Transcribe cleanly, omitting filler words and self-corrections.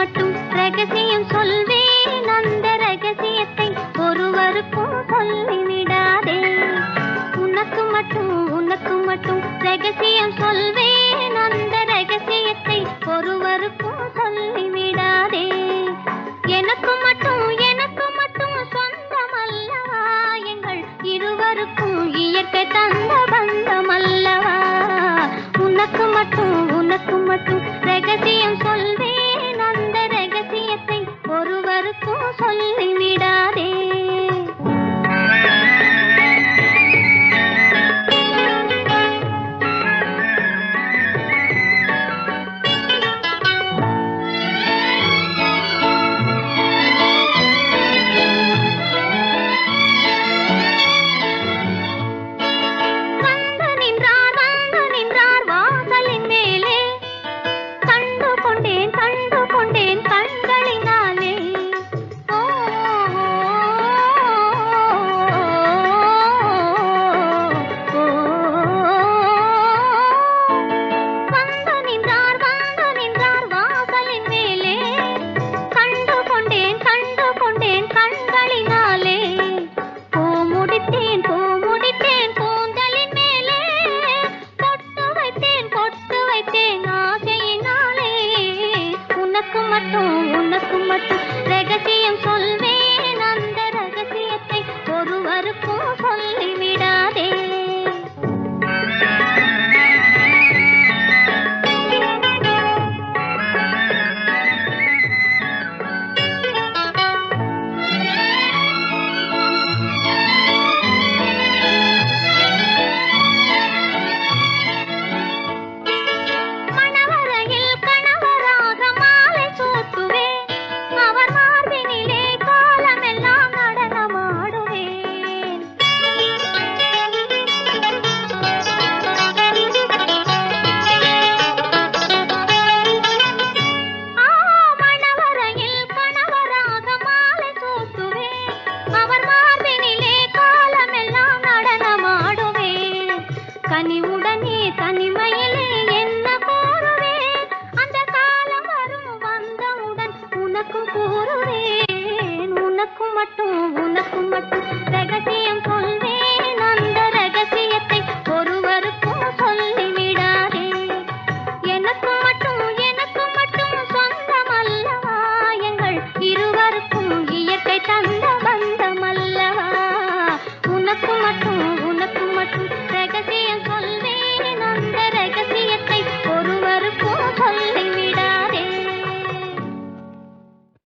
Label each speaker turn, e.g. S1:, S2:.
S1: மட்டும் ரகசியம் சொல்வேன், அந்த ரகசியத்தை ஒருவருக்கும் சொல்லிவிடாதே. உனக்கு மட்டும் ரகசியம் சொல்வேன், அந்த ரகசியத்தை ஒருவருக்கும் சொல்லிவிடாதே. எனக்கு மட்டும் சொந்தமல்லவா எங்கள் இருவருக்கும் இயற்கை தந்த பந்தம் அல்லவா. உனக்கு மட்டும் ரகசியம் சொல்வேன், அந்த ரகசியத்தை ஒருவருக்கும் சொல்லிவிடாதே. உனக்கு மட்டும் ரகசியம் சொல்வேன், அந்த ரகசியத்தை ஒருவருக்கும் சொல்லிவிடாதே. கனிவுடனே தனிமையிலே என்ன கூறுவேன், அந்த காலம் வரும் வந்தவுடன் உனக்கும் கூறுவேன். உனக்கு மட்டும் ரகசியம் சொல்